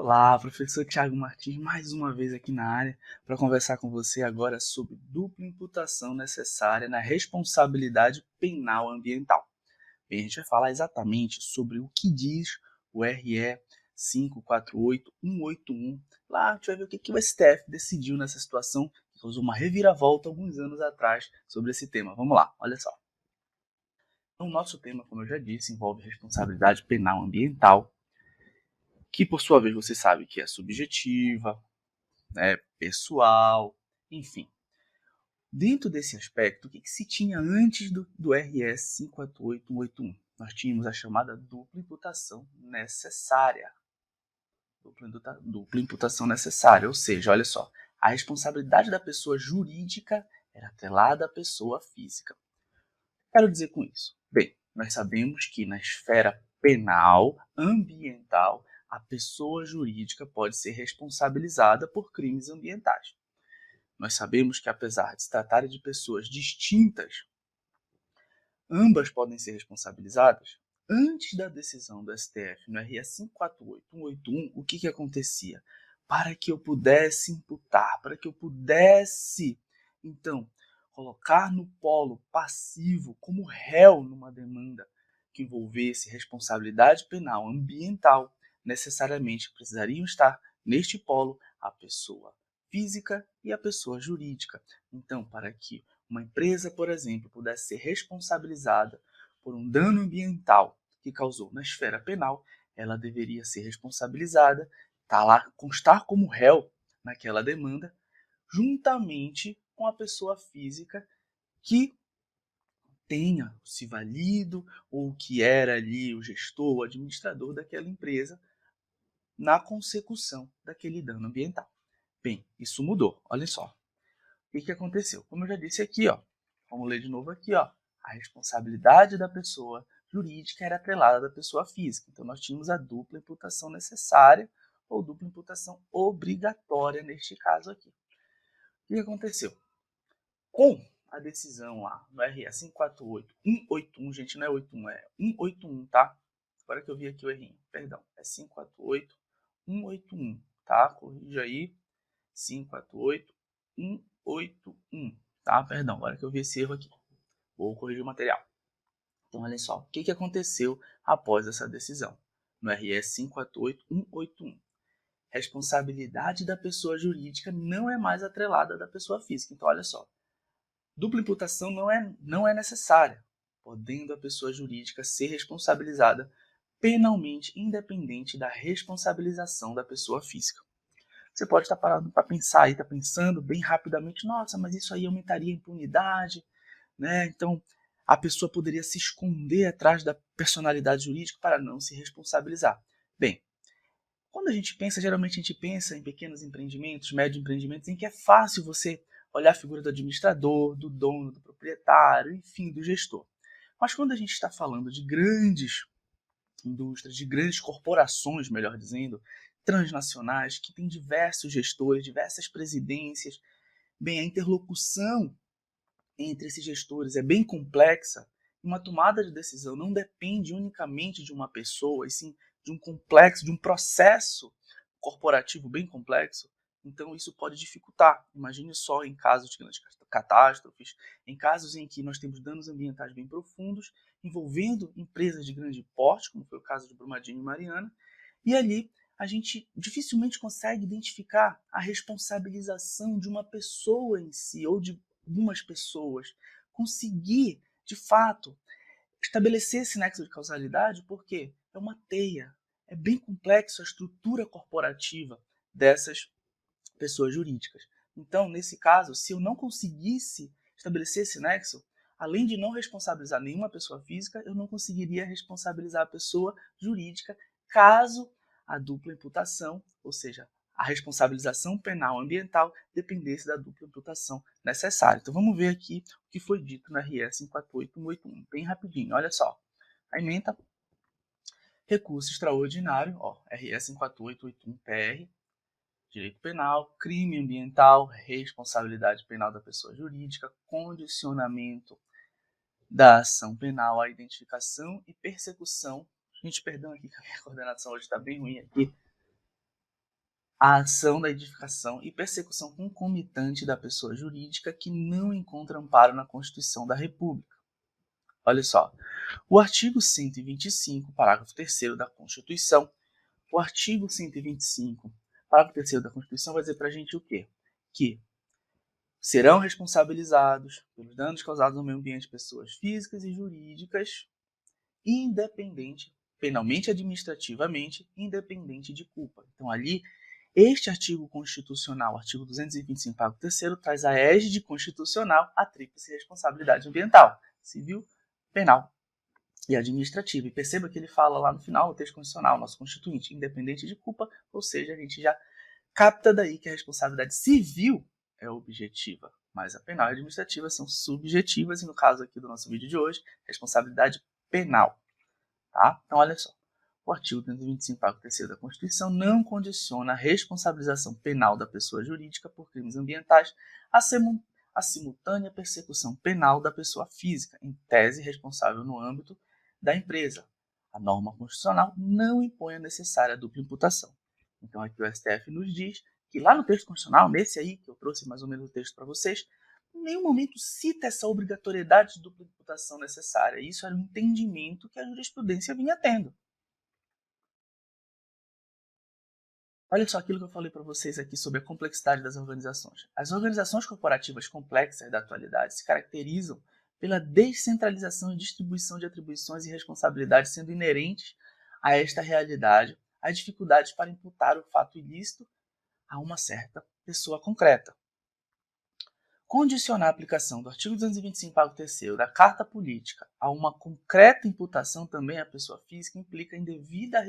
Olá, professor Thiago Martins, mais uma vez aqui na área para conversar com você agora sobre dupla imputação necessária na responsabilidade penal ambiental. Bem, a gente vai falar exatamente sobre o que diz o RE 548181. Lá a gente vai ver o que o STF decidiu nessa situação, que causou uma reviravolta alguns anos atrás sobre esse tema. Vamos lá, olha só. Então, o nosso tema, como eu já disse, envolve responsabilidade penal ambiental, que por sua vez você sabe que é subjetiva, pessoal, enfim. Dentro desse aspecto, o que se tinha antes do RS 548181? Nós tínhamos a chamada dupla imputação necessária. Dupla imputação necessária, ou seja, olha só, a responsabilidade da pessoa jurídica era atrelada à pessoa física. O que quero dizer com isso? Bem, nós sabemos que na esfera penal, ambiental, a pessoa jurídica pode ser responsabilizada por crimes ambientais. Nós sabemos que, apesar de se tratarem de pessoas distintas, ambas podem ser responsabilizadas. Antes da decisão do STF no RE 548181, o que acontecia? Para que eu pudesse imputar, para que eu pudesse, então, colocar no polo passivo como réu numa demanda que envolvesse responsabilidade penal ambiental, necessariamente precisariam estar neste polo a pessoa física e a pessoa jurídica. Então, para que uma empresa, por exemplo, pudesse ser responsabilizada por um dano ambiental que causou na esfera penal, ela deveria ser responsabilizada, constar como réu naquela demanda, juntamente com a pessoa física que tenha se valido ou que era ali o gestor, o administrador daquela empresa na consecução daquele dano ambiental. Bem, isso mudou, olha só. O que aconteceu? Como eu já disse aqui, ó, vamos ler de novo aqui, ó, a responsabilidade da pessoa jurídica era atrelada da pessoa física. Então, nós tínhamos a dupla imputação necessária ou dupla imputação obrigatória neste caso aqui. O que aconteceu? Com a decisão lá no RE 548181, gente, não é 81, é 181, tá? Agora que eu vi aqui o errinho, perdão, é 548181, tá? Corrija aí, 548181, tá? Perdão, agora que eu vi esse erro aqui, vou corrigir o material. Então, olha só, o que aconteceu após essa decisão? No RE 548181, responsabilidade da pessoa jurídica não é mais atrelada da pessoa física. Então, olha só, dupla imputação não é necessária, podendo a pessoa jurídica ser responsabilizada penalmente, independente da responsabilização da pessoa física. Você pode estar parado para pensar aí, está pensando bem rapidamente, nossa, mas isso aí aumentaria a impunidade, né? Então, a pessoa poderia se esconder atrás da personalidade jurídica para não se responsabilizar. Bem, quando a gente pensa, geralmente a gente pensa em pequenos empreendimentos, médios empreendimentos, em que é fácil você olhar a figura do administrador, do dono, do proprietário, enfim, do gestor. Mas quando a gente está falando de grandes indústrias, de grandes corporações, melhor dizendo, transnacionais, que têm diversos gestores, diversas presidências, bem, a interlocução entre esses gestores é bem complexa. Uma tomada de decisão não depende unicamente de uma pessoa, e sim de um complexo, de um processo corporativo bem complexo. Então isso pode dificultar. Imagine só em casos de grandes catástrofes, em casos em que nós temos danos ambientais bem profundos, envolvendo empresas de grande porte, como foi o caso de Brumadinho e Mariana, e ali a gente dificilmente consegue identificar a responsabilização de uma pessoa em si, ou de algumas pessoas, conseguir, de fato, estabelecer esse nexo de causalidade, porque é uma teia, é bem complexo a estrutura corporativa dessas pessoas jurídicas. Então, nesse caso, se eu não conseguisse estabelecer esse nexo, além de não responsabilizar nenhuma pessoa física, eu não conseguiria responsabilizar a pessoa jurídica caso a dupla imputação, ou seja, a responsabilização penal ambiental, dependesse da dupla imputação necessária. Então vamos ver aqui o que foi dito no RS 548181, bem rapidinho, olha só. A ementa recurso extraordinário, ó, RS 548181-PR, direito penal, crime ambiental, responsabilidade penal da pessoa jurídica, condicionamento da ação penal à identificação e persecução. Gente, perdão aqui que a minha coordenação hoje está bem ruim aqui. a ação da edificação e persecução concomitante da pessoa jurídica que não encontra amparo na Constituição da República. Olha só, o artigo 125, parágrafo 3º da Constituição, o artigo 125, parágrafo 3º da Constituição vai dizer para a gente o quê? Que serão responsabilizados pelos danos causados ao meio ambiente pessoas físicas e jurídicas, penalmente e administrativamente, independente de culpa. Então, ali, este artigo constitucional, artigo 225, parágrafo 3º, traz a égide constitucional a tríplice responsabilidade ambiental, civil, penal e administrativa. E perceba que ele fala lá no final, o texto constitucional, nosso constituinte, independente de culpa, ou seja, a gente já capta daí que a responsabilidade civil é objetiva, mas a penal e a administrativa são subjetivas, e no caso aqui do nosso vídeo de hoje, responsabilidade penal. Tá? Então, olha só, o artigo 325, parágrafo 3º da Constituição não condiciona a responsabilização penal da pessoa jurídica por crimes ambientais a simultânea persecução penal da pessoa física, em tese responsável no âmbito da empresa. A norma constitucional não impõe a necessária dupla imputação. Então, aqui o STF nos diz que lá no texto constitucional, nesse aí, que eu trouxe mais ou menos o texto para vocês, em nenhum momento cita essa obrigatoriedade de dupla imputação necessária. Isso era um entendimento que a jurisprudência vinha tendo. Olha só aquilo que eu falei para vocês aqui sobre a complexidade das organizações. As organizações corporativas complexas da atualidade se caracterizam pela descentralização e distribuição de atribuições e responsabilidades sendo inerentes a esta realidade, as dificuldades para imputar o fato ilícito a uma certa pessoa concreta. Condicionar a aplicação do artigo 225, parágrafo 3º da Carta Política a uma concreta imputação também à pessoa física implica indevida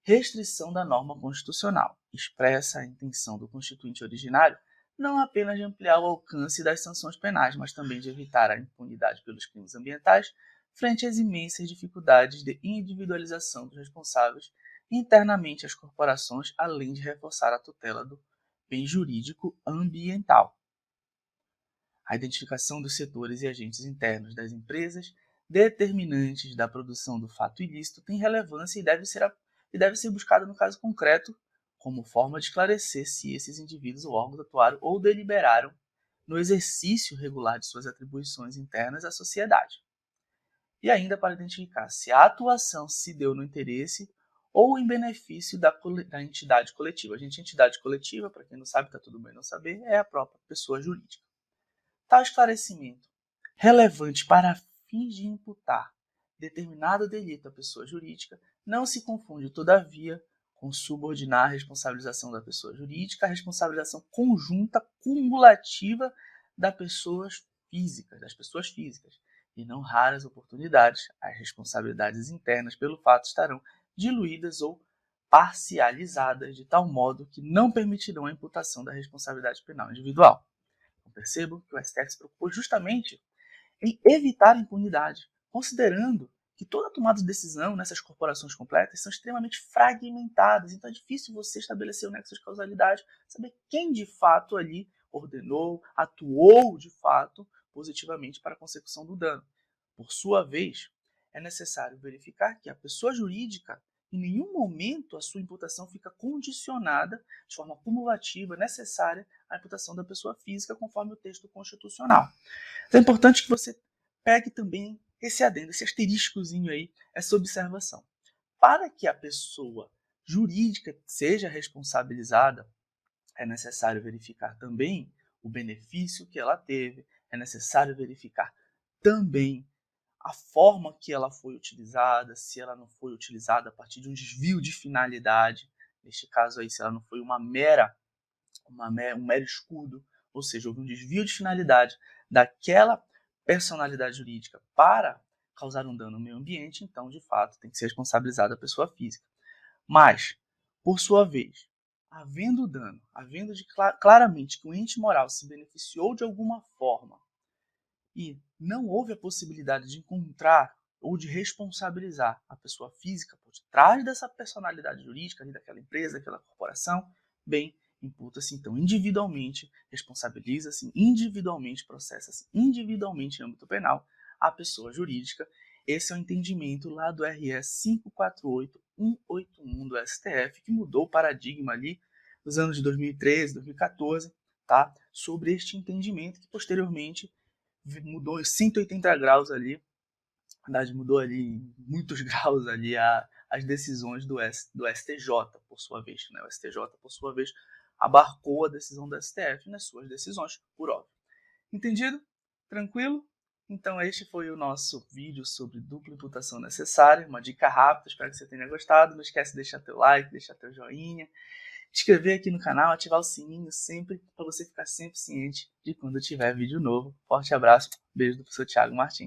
restrição da norma constitucional. Expressa a intenção do constituinte originário não apenas de ampliar o alcance das sanções penais, mas também de evitar a impunidade pelos crimes ambientais frente às imensas dificuldades de individualização dos responsáveis internamente às corporações, além de reforçar a tutela do bem jurídico ambiental. A identificação dos setores e agentes internos das empresas determinantes da produção do fato ilícito tem relevância e deve ser buscada no caso concreto como forma de esclarecer se esses indivíduos ou órgãos atuaram ou deliberaram no exercício regular de suas atribuições internas à sociedade. E ainda para identificar se a atuação se deu no interesse ou em benefício da entidade coletiva. A entidade coletiva, para quem não sabe, está tudo bem não saber, é a própria pessoa jurídica. Tal esclarecimento, relevante para fins de imputar determinado delito à pessoa jurídica, não se confunde, todavia, com subordinar a responsabilização da pessoa jurídica à responsabilização conjunta cumulativa das pessoas físicas. E não raras oportunidades, as responsabilidades internas pelo fato estarão diluídas ou parcializadas de tal modo que não permitirão a imputação da responsabilidade penal individual. Percebo que o STF se preocupou justamente em evitar a impunidade, considerando que toda tomada de decisão nessas corporações completas são extremamente fragmentadas, então é difícil você estabelecer o nexo de causalidade, saber quem de fato ali ordenou, atuou de fato positivamente para a consecução do dano. Por sua vez, é necessário verificar que a pessoa jurídica, em nenhum momento a sua imputação fica condicionada de forma cumulativa necessária à imputação da pessoa física, conforme o texto constitucional. Então é importante que você pegue também esse adendo, esse asteriscozinho aí, essa observação. Para que a pessoa jurídica seja responsabilizada, é necessário verificar também o benefício que ela teve, é necessário verificar também a forma que ela foi utilizada, se ela não foi utilizada a partir de um desvio de finalidade, neste caso aí, se ela não foi um mero escudo, ou seja, houve um desvio de finalidade daquela personalidade jurídica para causar um dano ao meio ambiente, então, de fato, tem que ser responsabilizada a pessoa física. Mas, por sua vez, havendo dano, havendo claramente que o ente moral se beneficiou de alguma forma e não houve a possibilidade de encontrar ou de responsabilizar a pessoa física por trás dessa personalidade jurídica, ali daquela empresa, daquela corporação, bem, imputa-se então individualmente, responsabiliza-se individualmente, processa-se individualmente em âmbito penal a pessoa jurídica. Esse é o entendimento lá do RS 548-181 do STF, que mudou o paradigma ali dos anos de 2013, 2014, tá? Sobre este entendimento que posteriormente mudou em 180 graus ali, na verdade mudou ali em muitos graus ali as decisões do STJ, por sua vez, né? O STJ, por sua vez, abarcou a decisão do STF nas suas decisões, por óbvio. Entendido? Tranquilo? Então este foi o nosso vídeo sobre dupla imputação necessária, uma dica rápida, espero que você tenha gostado. Não esquece de deixar teu like, deixar teu joinha, inscrever aqui no canal, ativar o sininho sempre, para você ficar sempre ciente de quando tiver vídeo novo. Forte abraço, beijo do professor Thiago Martins.